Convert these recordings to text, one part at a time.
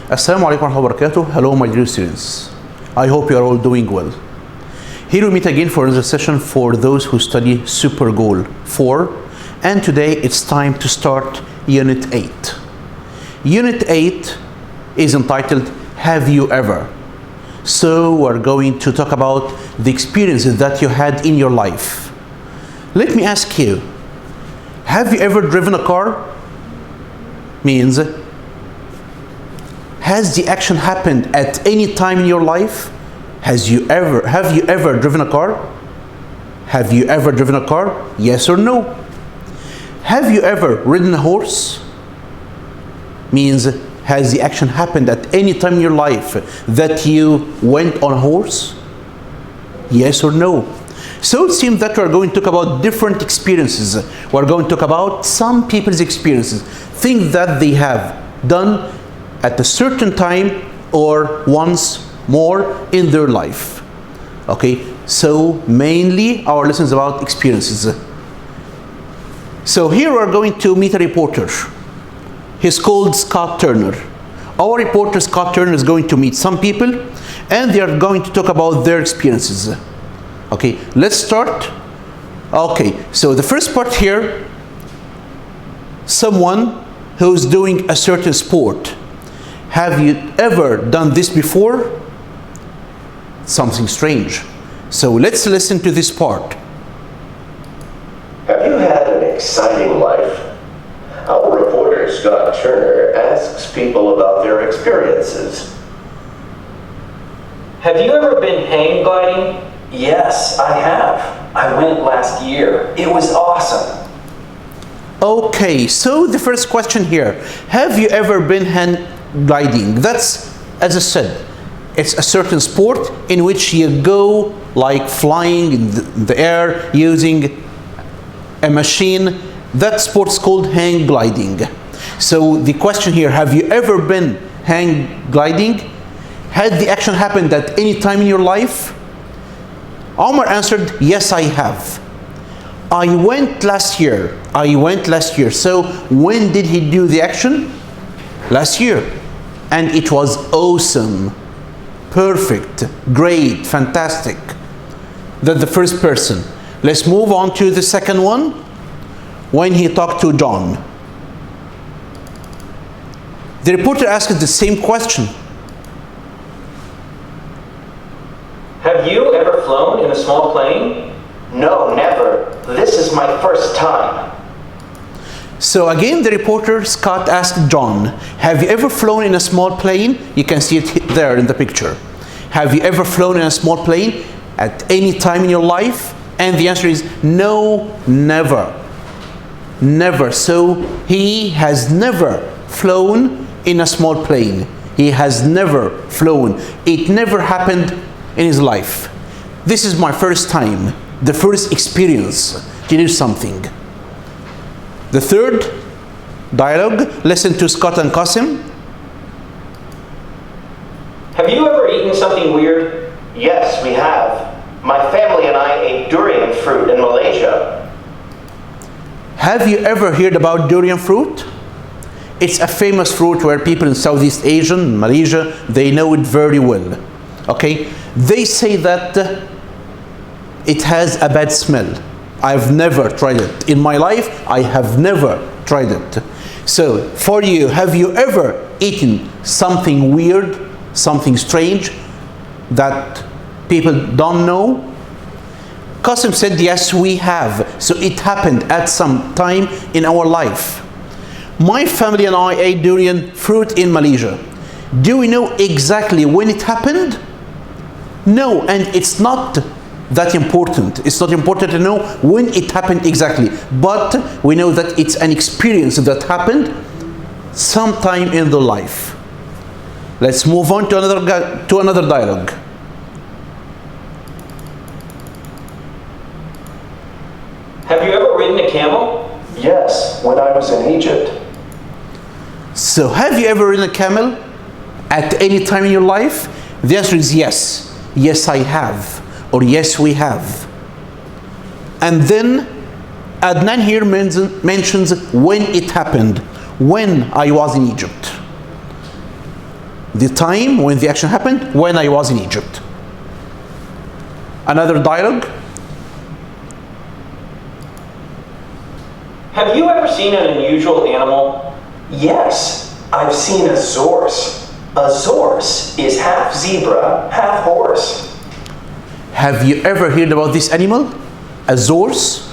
Assalamu alaikum wa rahmatullahi wa barakatuh. Hello my dear students. I hope you are all doing well. Here we meet again for another session for those who study Super Goal 4, and today it's time to start Unit 8. Unit 8 is entitled Have You Ever? So we're going to talk about the experiences that you had in your life. Let me ask you, have you ever driven a car? Means, has the action happened at any time in your life? Have you ever driven a car? Have you ever driven a car? Yes or no? Have you ever ridden a horse? Means, has the action happened at any time in your life that you went on a horse? Yes or no? So it seems that we're going to talk about different experiences. We're going to talk about some people's experiences, things that they have done at a certain time or once more in their life. Okay, so mainly our lesson is about experiences. So here we're going to meet a reporter. He's called Scott Turner. Our reporter Scott Turner is going to meet some people and they are going to talk about their experiences. Okay, let's start. Okay, so the first part here, someone who's doing a certain sport. Have you ever done this before? Something strange. So let's listen to this part. Have you had an exciting life? Our reporter Scott Turner asks people about their experiences. Have you ever been hang gliding? Yes, I have. I went last year. It was awesome. Okay, so the first question here, have you ever been hang gliding? That's, as I said, it's a certain sport in which you go like flying in the air using a machine. That sport's called hang gliding. So the question here, have you ever been hang gliding? Had the action happened at any time in your life? Omar answered, yes, I have. I went last year. So when did he do the action? Last year. And it was awesome, perfect, great, fantastic. That's the first person. Let's move on to the second one. When he talked to John. The reporter asked the same question. Have you ever flown in a small plane? No, never. This is my first time. So again, the reporter Scott asked John, have you ever flown in a small plane? You can see it there in the picture. Have you ever flown in a small plane at any time in your life? And the answer is no, never. Never. So he has never flown in a small plane. He has never flown. It never happened in his life. This is my first time, the first experience to do something. The third dialogue, listen to Scott and Qasim. Have you ever eaten something weird? Yes, we have. My family and I ate durian fruit in Malaysia. Have you ever heard about durian fruit? It's a famous fruit where people in Southeast Asia, Malaysia, they know it very well. Okay, they say that it has a bad smell. I've never tried it. In my life, I have never tried it. So, for you, have you ever eaten something weird, something strange that people don't know? Qasim said, yes, we have. So it happened at some time in our life. My family and I ate durian fruit in Malaysia. Do we know exactly when it happened? No, and it's not that important. It's not important to know when it happened exactly, but we know that it's an experience that happened sometime in the life. Let's move on to another dialogue. Have you ever ridden a camel? Yes, when I was in Egypt. So have you ever ridden a camel at any time in your life? The answer is yes. Yes, I have. Or yes, we have. And then Adnan here mentions when it happened. When I was in Egypt. the time when the action happened, when I was in Egypt. Another dialogue. Have you ever seen an unusual animal? Yes, I've seen a zorse. A zorse is half zebra, half horse. Have you ever heard about this animal? A zorse?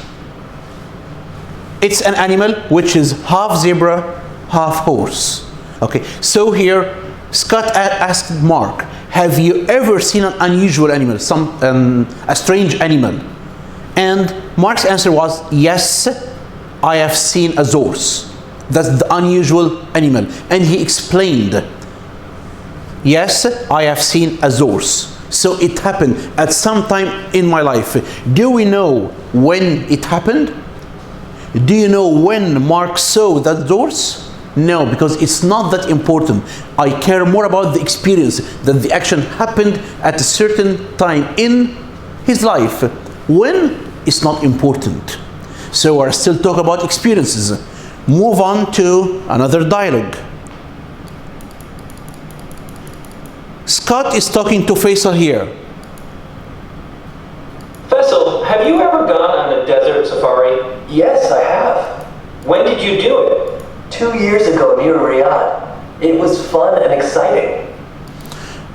It's an animal which is half zebra, half horse. Okay, so here Scott asked Mark, have you ever seen an unusual animal, a strange animal? And Mark's answer was, yes, I have seen a zorse. That's the unusual animal. And he explained, yes, I have seen a zorse. So it happened at some time in my life. Do we know when it happened? Do you know when Mark saw that zorse? No, because it's not that important. I care more about the experience, that the action happened at a certain time in his life. When is not important. So we're still talking about experiences. Move on to another dialogue. Scott is talking to Faisal here. Faisal, have you ever gone on a desert safari? Yes, I have. When did you do it? 2 years ago near Riyadh. It was fun and exciting.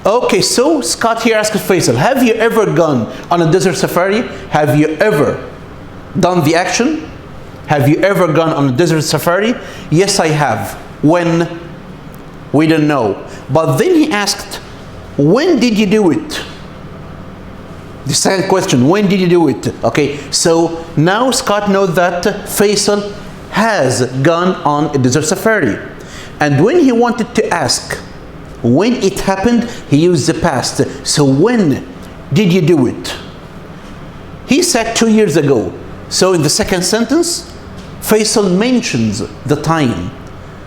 Okay, so Scott here asks Faisal, have you ever gone on a desert safari? Have you ever done the action? Have you ever gone on a desert safari? Yes, I have. When? We don't know. But then he asked, when did you do it? The second question, when did you do it? Okay, so now Scott knows that Faisal has gone on a desert safari. And when he wanted to ask when it happened, he used the past. So when did you do it? He said 2 years ago. So in the second sentence, Faisal mentions the time.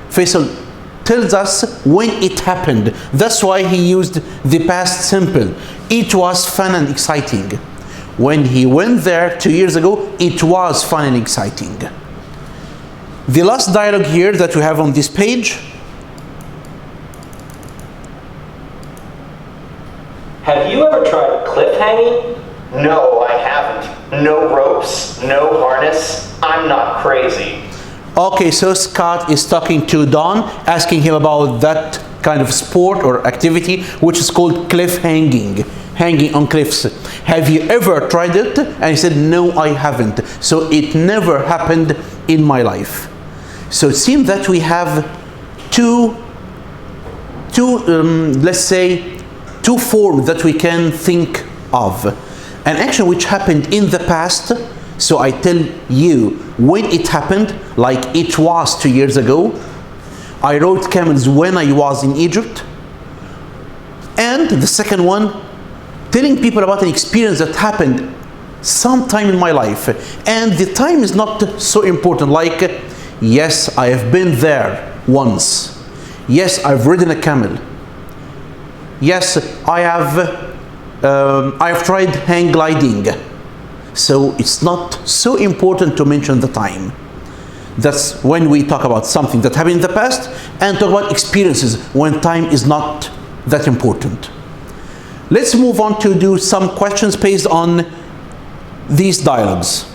Faisal tells us when it happened. That's why he used the past simple. It was fun and exciting. When he went there 2 years ago, it was fun and exciting. The last dialogue here that we have on this page. Have you ever tried cliff hanging? No, I haven't. No ropes, no harness. I'm not crazy. Okay, so Scott is talking to Don, asking him about that kind of sport or activity, which is called cliff hanging, hanging on cliffs. Have you ever tried it? And he said, no, I haven't. So it never happened in my life. So it seems that we have let's say, two forms that we can think of. An action which happened in the past. So I tell you when it happened, like it was 2 years ago. I rode camels when I was in Egypt. And the second one, telling people about an experience that happened sometime in my life. And the time is not so important, like, yes, I have been there once. Yes, I've ridden a camel. Yes, I have tried hang gliding. So it's not so important to mention the time. That's when we talk about something that happened in the past and talk about experiences when time is not that important. Let's move on to do some questions based on these dialogues.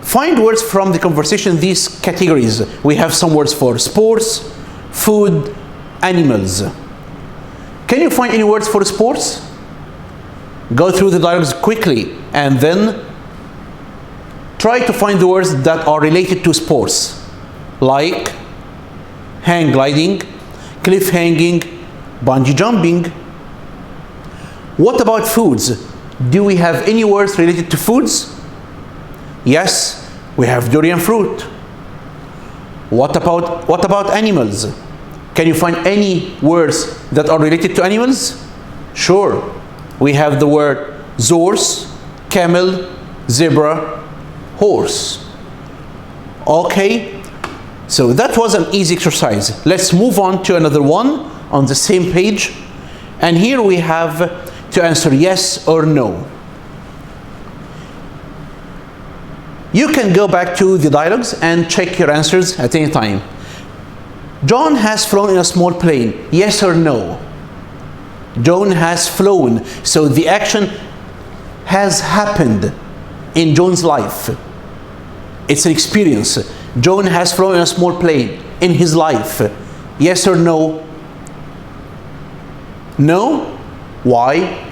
Find words from the conversation, these categories. We have some words for sports, food, animals. Can you find any words for sports? Go through the dialogues quickly and then try to find the words that are related to sports, like hang gliding, cliff hanging, bungee jumping. What about foods? Do we have any words related to foods? Yes, we have durian fruit. What about animals? Can you find any words that are related to animals? Sure. We have the word zorse, camel, zebra, horse. Okay, so that was an easy exercise. Let's move on to another one on the same page. And here we have to answer yes or no. You can go back to the dialogues and check your answers at any time. John has flown in a small plane. Yes or no? John has flown. So the action has happened in John's life. It's an experience. John has flown in a small plane in his life. Yes or no? No? Why?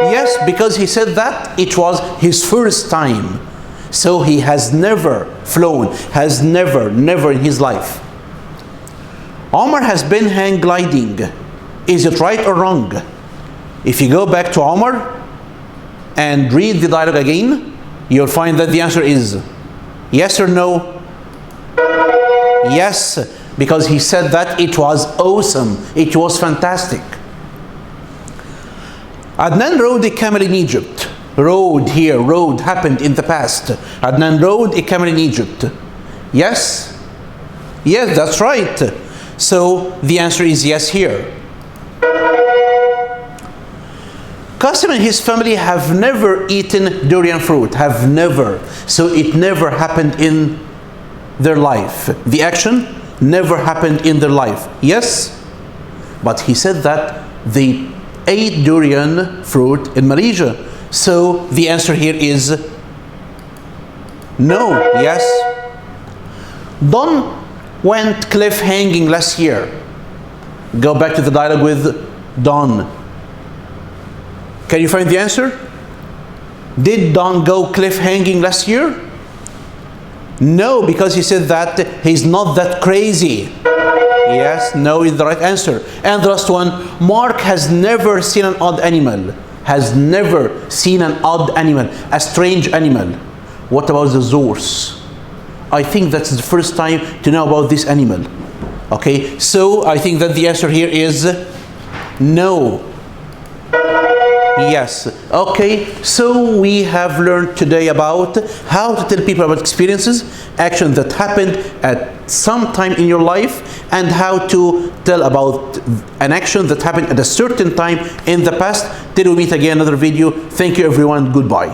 Yes, because he said that it was his first time. So he has never flown, has never in his life. Omar has been hang gliding. Is it right or wrong? If you go back to Omar and read the dialogue again, you'll find that the answer is yes or no? Yes, because he said that it was awesome, it was fantastic. Adnan rode a camel in Egypt. Rode here, rode happened in the past. Adnan rode a camel in Egypt. Yes? Yes, that's right. So the answer is yes here. Qasim and his family have never eaten durian fruit. Have never. So it never happened in their life. The action never happened in their life. Yes? But he said that they ate durian fruit in Malaysia. So the answer here is no. Yes? Don went cliff hanging last year. Go back to the dialogue with Don. Can you find the answer? Did Don go cliff hanging last year? No, because he said that he's not that crazy. Yes, no is the right answer. And the last one, Mark has never seen an odd animal. Has never seen an odd animal, a strange animal. What about the zorse? I think that's the first time to know about this animal. Okay, so I think that the answer here is no. Yes. Okay, so we have learned today about how to tell people about experiences, actions that happened at some time in your life, and how to tell about an action that happened at a certain time in the past. Till we meet again another video. Thank you everyone. Goodbye.